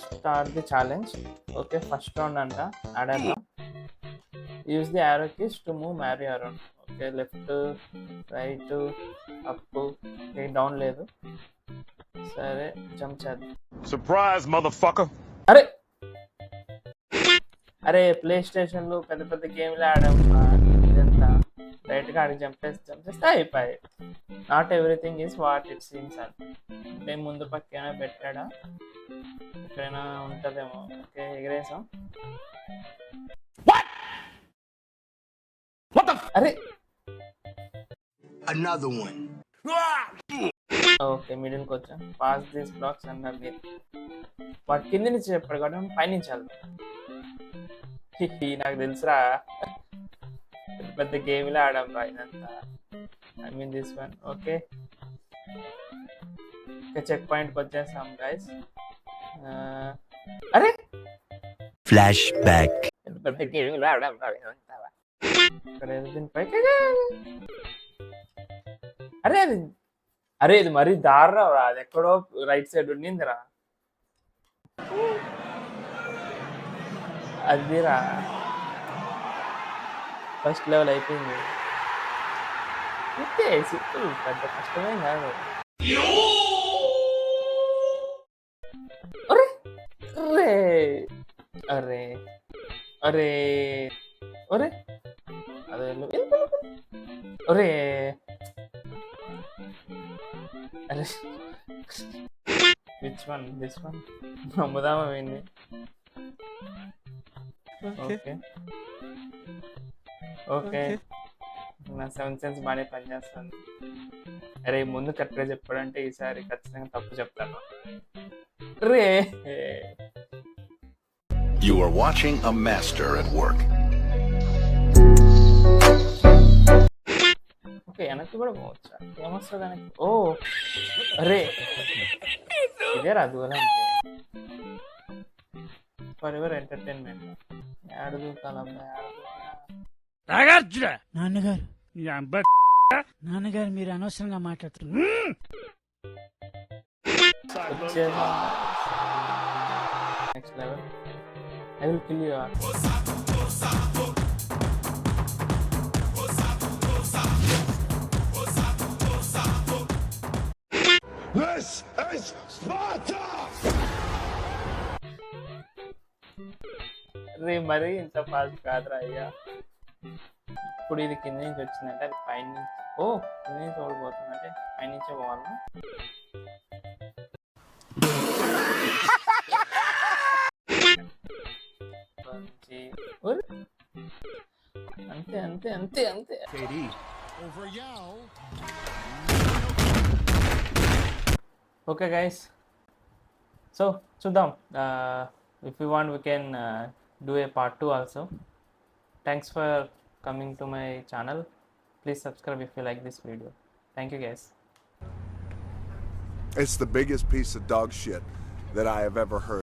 Start the challenge. Okay, first round అంట ఆడాలా. Use the arrow keys to move Mary around. Okay, left, right, up, okay down లేదు. సరే jump చేద్దాం. Surprise motherfucker. అరే అరే play స్టేషన్లో పెద్ద పెద్ద గేమ్లే ఆడాం. ఇదంతా డైరెక్ట్గా ఆడికి జంప్ చేస్తే అయిపోయాయి. Not everything is what it seems అని. అంటే ముందు పక్కన పెట్టాడా, ఎక్కడైనా ఉంటుందేమో. ఓకే ఎగిరేసాం. అరే Another one. ఓకే మిడిల్కి వచ్చాం. పాస్ దీస్ బ్లాక్స్ అండర్ మీ. వాటి కింద నుంచి చెప్పాడు కాబట్టి పైనుంచి వెళ్తాం. నాకు తెలుసురా, పెద్ద గేమ్లో ఆడాం రా ఇదంతా. I mean this one. Okay check పాయింట్కి వచ్చేసాం గైస్. అరే Flash back. పెద్ద గేమ్లో ఆడాం రా ఇదంతా. ఇక్కడ దీనిపైకి అరే అది అరే ఇది మరీ దారుణం రా. అది ఎక్కడో రైట్ సైడ్ ఉండిందిరా. అదిరా ఫస్ట్ లెవెల్ అయిపోయింది. అంతే సింపుల్, పెద్ద కష్టమేం కాదు. అరే అరే అరే అరే అదే అరే అరే విచ్ వన్ దిస్ వన్ నమ్ముదామా వింది. ఓకే ఓకే నా 7th సెన్స్ బాగానే పనిచేస్తుంది. అరే ముందు కరెక్ట్గా చెప్పాడంటే ఈసారి ఖచ్చితంగా తప్పు చెప్తాను. రే You are watching a master at work. Okay వెనక్కి కూడా పోవచ్చా? ఏమొస్తుంది వెనక్కి? ఓ అరే ఇదే రా దూరం. Forever entertainment. ఆడుదు కలబ్బా నాన్నగారు నాన్నగారు మీరు అనవసరంగా మాట్లాడుతున్నారు. Next level. I will kill you. This is Sparta! రే మరీ ఇంత ఫాస్ట్ కాదురా అయ్యా. ఇప్పుడు ఇది కింద నుంచి వచ్చిందంటే అది పైన నుంచి. ఓ కింద నుంచి ఓడిపోతుందంటే పైన నుంచే పోవాలి. అంతే అంతే అంతే అంతే. ఓకే గైస్, సో చూద్దాం. If you want we can do a part 2 also. Thanks for coming to my channel. Please subscribe if you like this video. Thank you guys. It's the biggest piece of dog shit that I have ever heard.